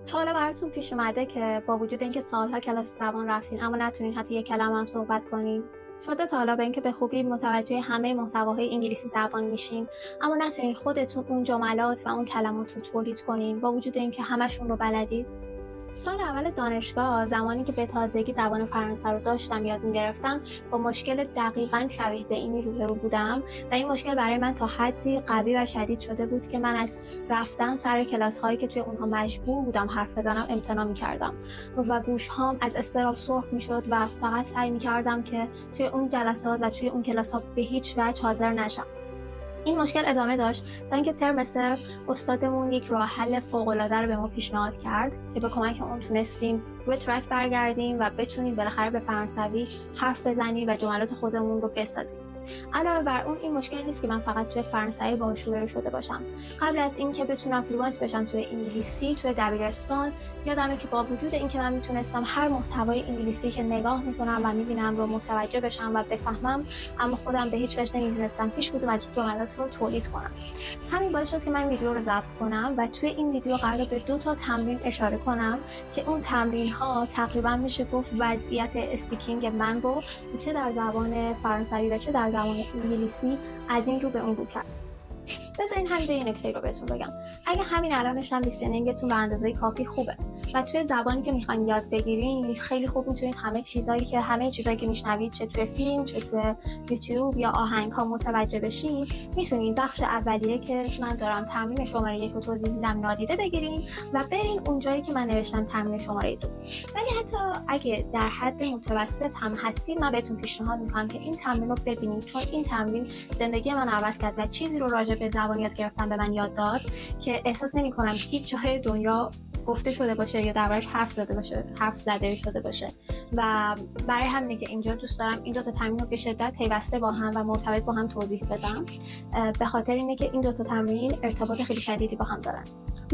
تا حالا براتون پیش اومده که با وجود اینکه سالها کلاس زبان رفتین اما نتونین حتی یک کلمه هم صحبت کنین؟ شده تا حالا به اینکه به خوبی متوجه همه محتواهای انگلیسی زبان میشین اما نتونین خودتون اون جملات و اون کلمات رو تولید کنین با وجود اینکه همشون رو بلدید؟ سال اول دانشگاه زمانی که به تازگی زبان فرانسه رو داشتم یاد می‌گرفتم با مشکل دقیقاً شبیه به اینی روبرو بودم و این مشکل برای من تا حدی قوی و شدید شده بود که من از رفتن سر کلاس‌هایی که توی اونها مجبور بودم حرف بزنم امتناع می‌کردم و گوش‌هام از اضطراب سرخ می‌شد و فقط سعی می‌کردم که توی اون جلسات و توی اون کلاس‌ها به هیچ وجه حاضر نشم. این مشکل ادامه داشت تا اینکه ترم صفر استادمون یک راه حل فوق‌العاده رو به ما پیشنهاد کرد که به کمک اون تونستیم روی ترک برگردیم و بتونیم بالاخره به فرانسوی حرف بزنیم و جملات خودمون رو بسازیم. علاوه بر اون این مشکل نیست که من فقط توی فرانسوی باهاش روبرو شده باشم. قبل از اینکه بتونم فلوئنت بشم توی انگلیسی توی دبیرستان یادمه که با وجود اینکه من میتونستم هر محتوای انگلیسی که نگاه میکنم و میبینم رو متوجه بشم و بفهمم اما خودم به هیچ وجه نمیتونستم هیچ کدوم از جملات رو تولید کنم. همین باعث شد که من ویدیو رو ضبط کنم و توی این ویدیو قرار به 2 تا تمرین اشاره کنم که اون تمرین ها تقریبا میشه گفت وضعیت اسپیکینگ من رو چه در زبان فرانسوی و چه در زبان انگلیسی از این رو به اون رو کرد. بذارین همینجا یه نکته رو بهتون بگم. اگه همین الانش هم لیسنینگتون به اندازه کافی خوبه و توی زبانی که میخواین یاد بگیرین خیلی خوب میتونید همه چیزایی که میشنوید چه توی فیلم چه توی یوتیوب یا آهنگ ها متوجه بشین، میتونید بخش اولیه که من دارم تمرین شماره 1 رو توضیح میدم نادیده بگیرین و برین اونجایی که من نوشتم تمرین شماره 2. ولی حتی اگه در حد متوسط هم هستید من بهتون پیشنهاد میکنم که این تمرین رو ببینید، چون این تمرین زندگی من عوض کرد و چیزی رو راجع به زبان یاد گرفتن به من یاد داد که احساس نمی‌کنم هیچ جای دنیا گفته شده باشه یا دربارش حرف زده شده باشه و برای همینه که اینجا دوست دارم این 2 تا تمرین رو به شدت پیوسته با هم و مرتبط با هم توضیح بدم، به خاطر اینه که این 2 تا تمرین ارتباط خیلی شدیدی با هم دارن.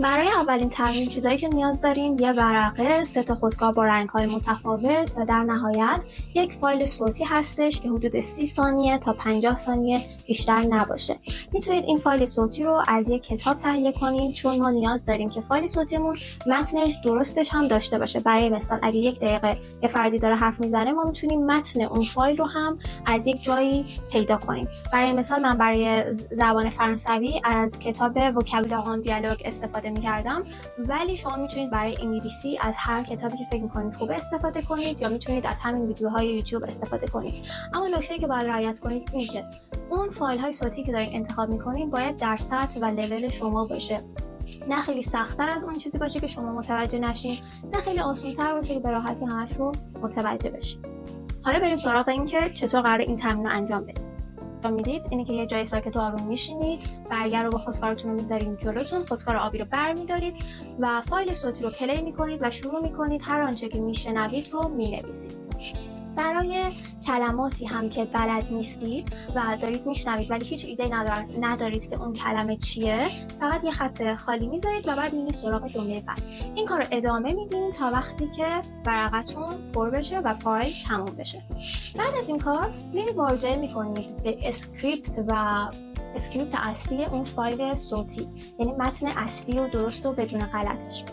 برای اولین تمرین چیزایی که نیاز دارین یه ورقه، 3 تا خودکار با رنگ‌های متفاوت و در نهایت یک فایل صوتی هستش که حدود 30 ثانیه تا 50 ثانیه بیشتر نباشه. میتونید این فایل صوتی رو از یک کتاب تهیه کنید چون ما نیاز داریم که فایل صوتیمون متنش درستش هم داشته باشه. برای مثال اگه 1 دقیقه یه فردی داره حرف میزنه ما میتونیم متن اون فایل رو هم از یک جایی پیدا کنیم. برای مثال من برای زبان فرانسوی از کتاب وکابولار ان دیالوگ استفاده می‌کردم، ولی شما میتونید برای انگلیسی از هر کتابی که فکر می‌کنید خوب استفاده کنید یا میتونید از همین ویدیوهای یوتیوب استفاده کنید. اما نکته‌ای که باید رعایت کنید اینه که اون فایل‌های صوتی که دارین انتخاب می‌کنید باید در سطح و لول شما باشه. نه خیلی سخت‌تر از اون چیزی باشه که شما متوجه نشین، نه خیلی آسان‌تر باشه که به راحتی همش رو متوجه بشین. حالا بریم سراغ این که چطور قراره این تمرین رو انجام بدید. میدید اینه که یه جای ساکت و آروم میشینید، برگر رو با خودکارتون رو میذارین جلوتون، خودکار آبی رو برمیدارید و فایل صوتی رو پلی میکنید و شروع میکنید هر آنچه که میشنوید رو مینویسید. برای کلماتی هم که بلد نیستید و دارید میشنوید ولی هیچ ایده ندارید که اون کلمه چیه، فقط یه خط خالی میذارید و بعد میرید سراغ جمله بعد. این کار رو ادامه میدین تا وقتی که ورقتون پر بشه و فایل تموم بشه. بعد از این کار میرید مراجعه میکنید به اسکریپت اصلی اون فایل صوتی، یعنی متن اصلی و درست و بدون غلطش.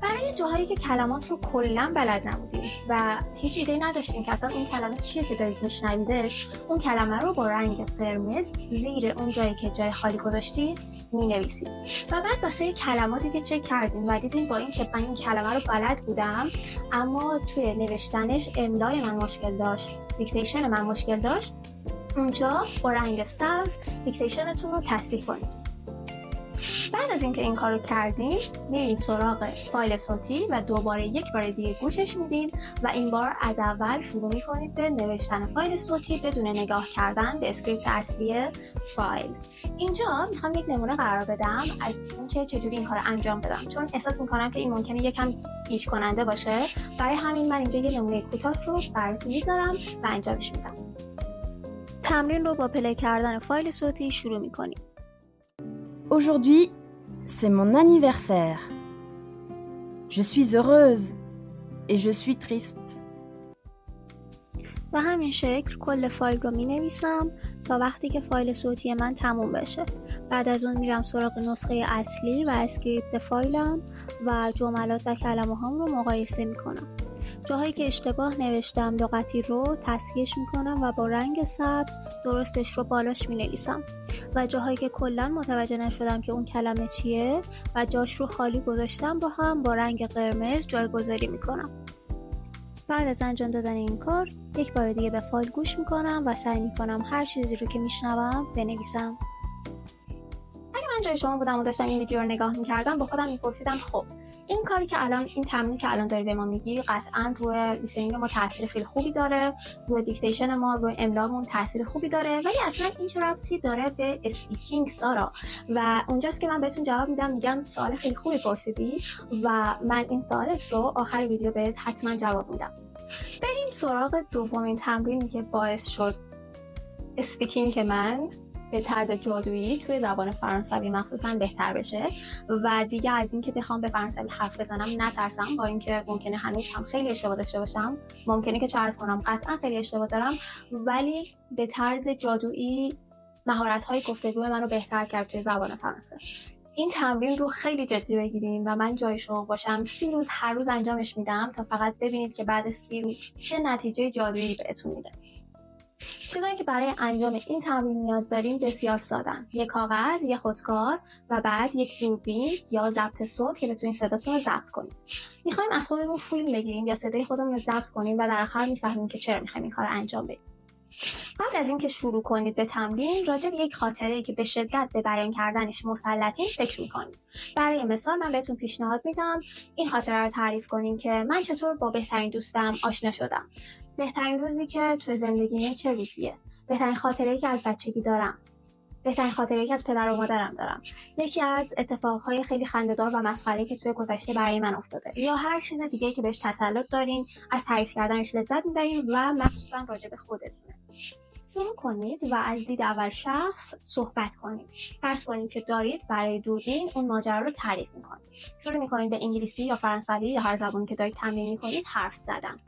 برای جاهایی که کلمات رو کلاً بلد نبودیم و هیچ ایده نداشتیم که اصلا این کلمه چیه که دارید میشنویدش، اون کلمه رو با رنگ قرمز زیر اون جایی که جای خالی گذاشتید مینویسید و بعد واسه کلماتی که چک کردیم و دیدیم با این که من این کلمه رو بلد بودم اما توی نوشتنش املای من مشکل داشت، دیکتیشن من مشکل داشت، اونجا با رنگ سبز دیکتیشنتون رو تصحیح کنید. بعد از اینکه این کارو کردین میرید سراغ فایل صوتی و دوباره یک بار دیگه گوشش میدین و این بار از اول شروع میکنید به نوشتن فایل صوتی بدون نگاه کردن به اسکریپت اصلی فایل. اینجا میخوام یک نمونه قرار بدم از اینکه چجوری این کارو انجام بدم، چون احساس میکنم که این ممکنه یکم گیج کننده باشه. برای همین من اینجا یه نمونه کوتاه رو براتون میذارم و انجامش میدم. تمرین رو با پلی کردن فایل صوتی شروع میکنیم. Aujourd'hui, c'est mon anniversaire. Je suis heureuse et je suis triste. و همین شکل کل فایل رو می نویسم تا وقتی که فایل صوتی من تموم بشه. بعد از اون میرم سراغ نسخه اصلی و اسکریپت فایلم و جملات و کلمه هام رو مقایسه می کنم. جاهایی که اشتباه نوشتم لغتی رو تصحیحش میکنم و با رنگ سبز درستش رو بالاش مینویسم و جاهایی که کلا متوجه نشدم که اون کلمه چیه و جاش رو خالی گذاشتم رو هم با رنگ قرمز جایگذاری میکنم. بعد از انجام دادن این کار یک بار دیگه به فایل گوش میکنم و سعی میکنم هر چیزی رو که میشنوم بنویسم. اگه من جای شما بودم و داشتم این ویدیو رو نگاه میکردم با خودم میپرسیدم خب این کاری که الان این تمرینی که الان داری به ما میگی قطعا روی لیسنینگ ما تاثیر خیلی خوبی داره، روی دیکتیشن ما، روی املامون تاثیر خوبی داره، ولی اصلا این چه ربطی داره به اسپیکینگ سارا؟ و اونجاست که من بهتون جواب میدم، میگم سوال خیلی خوبی پرسیدی و من این سوالت رو آخر ویدیو بهت حتما جواب میدم. بریم سراغ دومین تمرینی که باعث شد اسپیکینگ من به طرز جادویی توی زبان فرانسوی مخصوصا بهتر بشه و دیگه از این که بخوام به فرانسوی حرف بزنم نترسم، با اینکه ممکنه هنوز هم خیلی اشتباه داشته باشم، ممکنه که چه عرض کنم قطعا خیلی اشتباه دارم، ولی به طرز جادویی مهارت‌های گفتگو منو بهتر کرد توی زبان فرانسه. این تمرین رو خیلی جدی بگیرین و من جای شما باشم 30 روز هر روز انجامش میدم تا فقط ببینید که بعد 30 روز چه نتیجه جادویی بهتون میده. چیزایی که برای انجام این تمرین نیاز داریم بسیار سادن: یک کاغذ، یک خودکار و بعد یک دوربین یا ضبط صوت که بتونید صداتون رو ضبط کنید. میخوایم از خودمون فیلم بگیریم یا صدای خودمون رو ضبط کنیم و در آخر میفهمیم که چرا میخوایم این کار انجام بدیم. قبل از اینکه شروع کنید به تمرین راجع به یک خاطره‌ای که به شدت به بیان کردنش مسلطین فکر می‌کنید. برای مثال من بهتون پیشنهاد میدم این خاطره رو تعریف کنین که من چطور با بهترین دوستم آشنا شدم. بهترین روزی که تو زندگیمه چه روزیه؟ بهترین خاطره‌ای که از بچگی دارم. بهترین خاطره‌ای که از پدر و مادرم دارم. یکی از اتفاقهای خیلی خنده‌دار و مسخره‌ای که توی گذشته برای من افتاده. یا هر چیز دیگه‌ای که بهش تسلط دارین، از تعریف کردنش لذت می‌برین و مخصوصاً راجع به خودتونه. شروع کنید و از دید اول شخص صحبت کنید. فرض کنید که دارید برای دوربین اون ماجرا رو تعریف می‌کنید. شروع می‌کنید به انگلیسی یا فرانسوی یا هر زبانی که دارید تمرین می‌کنید حرف زدن.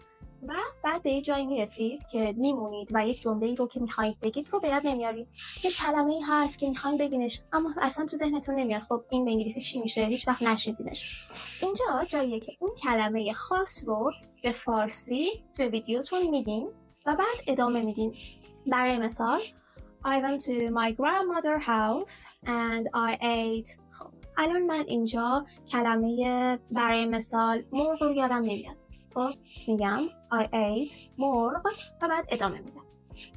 و بعد به یه جایی میرسید که میمونید و یک جمله‌ای رو که میخواید بگید رو به یاد نمیارید. یه کلمه‌ای هست که میخواید بگینش اما اصلا تو ذهنتون نمیاد. خب این به انگلیسی چی میشه؟ هیچ وقت نشنیدینش. اینجا جاییه که اون کلمه خاص رو به فارسی تو ویدیوتون میگین و بعد ادامه میدین. برای مثال I went to my grandmother's house and I ate. خب الان من اینجا کلمه برای مثال مرغ رو یادم نمیاد. خب میگم I ate مرغ و بعد ادامه میدم.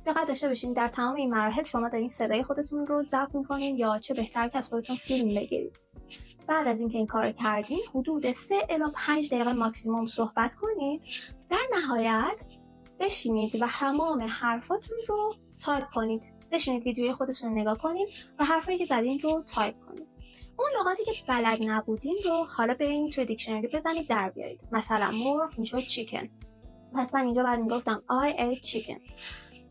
دقت داشته باشین در تمام این مراحل شما دارین صدای خودتون رو ضبط میکنین یا چه بهتر که از خودتون فیلم بگیرید. بعد از اینکه این کارو کردین حدود 3 الی 5 دقیقه ماکسیموم صحبت کنید. در نهایت بشینید و تمام حرفاتون رو تایپ کنید. بشینید ویدیوی خودتون رو نگاه کنید و حرفایی که زدین رو تایپ کنید. اون لغاتی که بلد نبودین رو حالا برین توی دیکشنری بزنید در بیارید. مثلا مرغ میشد چیکن. پس من اینجا بعد میگفتم I ate chicken.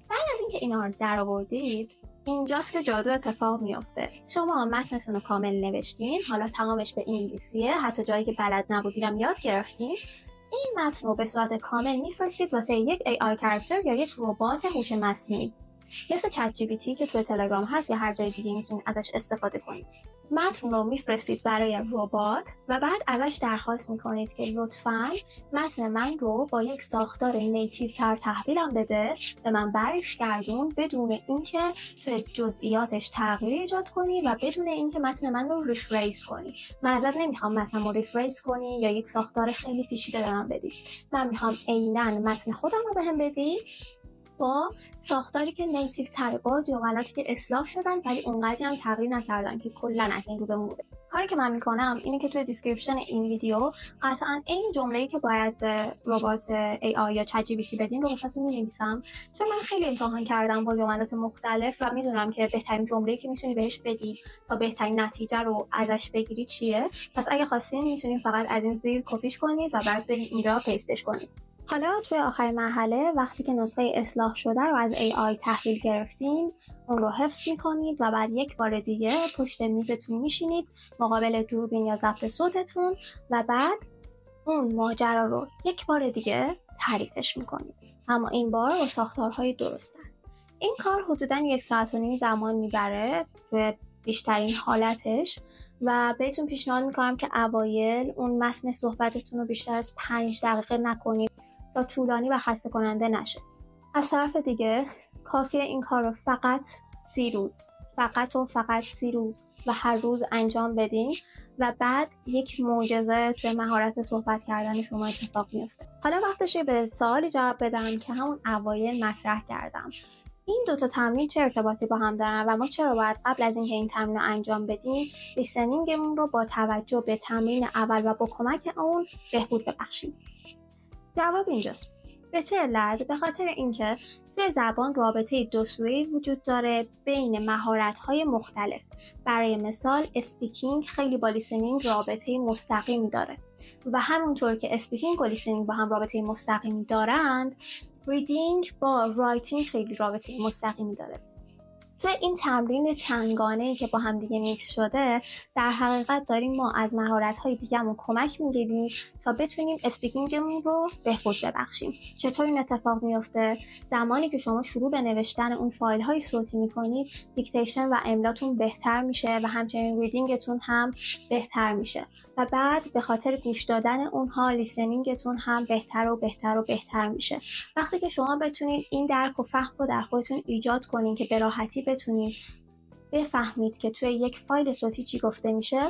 بعد از اینکه اینا رو در آوردید اینجاست که جادو اتفاق میفته. شما متنتون رو کامل نوشتین، حالا تمامش به انگلیسیه، حتی جایی که بلد نبودینم یاد گرفتین. این متن رو به صورت کامل میفرستید واسه یک AI کاراکتر یا یک ربات هوش مصنوعی مثل چت جی پی تی که توی تلگرام هست یا هر جای دیگه میتونید ازش استفاده کنید. متن رو میفرستید برای ربات و بعد ازش درخواست میکنید که لطفاً متن من رو با یک ساختار نیتیو تر تحویلم بده، به من برش گردون بدون اینکه توی جزئیاتش تغییر ایجاد کنی و بدون اینکه متن من رو ریفریز کنی. من ازت نمیخوام متن رو ریفریز کنی یا یک ساختار خیلی پیچیده به من بدی. من میخوام عیناً متن خودم رو بهم بدی با ساختاری که نیتیو تره، با جملاتی که اصلاح شدن ولی اونقدی هم تغییر نکردن که کلا از این رو بمونه. کاری که من میکنم اینه که توی دیسکریپشن این ویدیو قطعا این جمله‌ای که باید به ربات AI یا چت جی پی تی بدین رو واسهتون می‌نویسم، چون من خیلی امتحان کردم با جملات مختلف و میدونم که بهترین جمله‌ای که میتونی بهش بدی تا بهترین نتیجه رو ازش بگیری چیه. پس اگه خواستین میتونید فقط از این زیر کپیش کنید و بعد برید اینجا پیستش کنید. حالا توی آخر مرحله وقتی که نسخه اصلاح شده رو از AI تحویل گرفتین اون رو حفظ میکنید و بعد یک بار دیگه پشت میزتون میشینید مقابل دوربین یا ضبط صوتتون و بعد اون ماجرا رو یک بار دیگه تعریفش میکنید، اما این بار با ساختارهای درستن. این کار حدوداً 1.5 ساعت زمان میبره به بیشترین حالتش و بهتون پیشنهاد میکنم که اوایل اون متن صحبتتون رو بیشتر از 5 دقیقه نکنید تا طولانی و خسته کننده نشه. از طرف دیگه کافیه این کار رو فقط 30 روز و هر روز انجام بدین و بعد یک معجزه توی مهارت صحبت کردن شما اتفاق میفته. حالا وقتشه به سوالی جواب بدم که همون اوایل مطرح کردم. این دوتا تمرین چه ارتباطی با هم دارن و ما چرا باید قبل از اینکه این تمرین رو انجام بدیم لیسنینگمون رو با توجه به تمرین اول و با کمک اون بهبود ببخشیم؟ جواب اینجاست. به چه علت؟ به خاطر اینکه توی زبان رابطه دو سویه‌ای وجود داره بین مهارت‌های مختلف. برای مثال اسپیکینگ خیلی با لیسنینگ رابطه مستقیمی داره و همونطور که اسپیکینگ و لیسنینگ با هم رابطه مستقیمی دارند، ریدینگ با رایتینگ خیلی رابطه مستقیمی داره. توی این تمرین چندگانه‌ای که با هم دیگه میکس شده، در حقیقت داریم ما از مهارت‌های دیگه‌مون کمک می‌گیریم تا بتونیم اسپیکینگمون رو بهبود ببخشیم. چطور این اتفاق میفته؟ زمانی که شما شروع به نوشتن اون فایل‌های صوتی می‌کنید، دیکتیشن و املاتون بهتر میشه و همچنین ریدینگتون هم بهتر میشه و بعد به خاطر گوش دادن اونها لیسنینگتون هم بهتر میشه. وقتی که شما بتونید این درک و فهم رو در خودتون ایجاد کنین که به راحتی بتونید بفهمید که توی یک فایل صوتی چی گفته میشه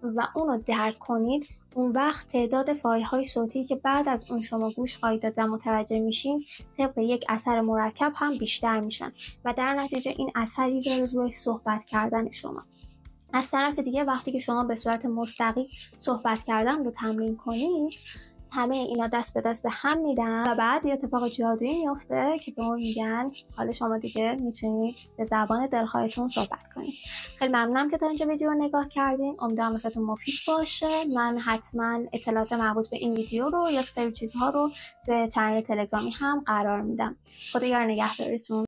و اونو درک کنید، اون وقت تعداد فایل های صوتی که بعد از اون شما گوش خواهید داد و متوجه میشین طبق یک اثر مرکب هم بیشتر میشن و در نتیجه این اثری داره روی صحبت کردن شما. از طرف دیگه وقتی که شما به صورت مستقیم صحبت کردن رو تمرین کنید، همه اینا دست به دست هم میدن و بعد یه اتفاق جادویی میفته که به اون میگن حالا شما دیگه میتونید به زبان دلخواهتون صحبت کنید. خیلی ممنونم که تا اینجا ویدیو رو نگاه کردین. امیدوارم واسهتون مفید باشه. من حتما اطلاعات مربوط به این ویدیو رو یک سری چیزها رو توی چنل تلگرامی هم قرار میدم. خدا یار نگهدارتون.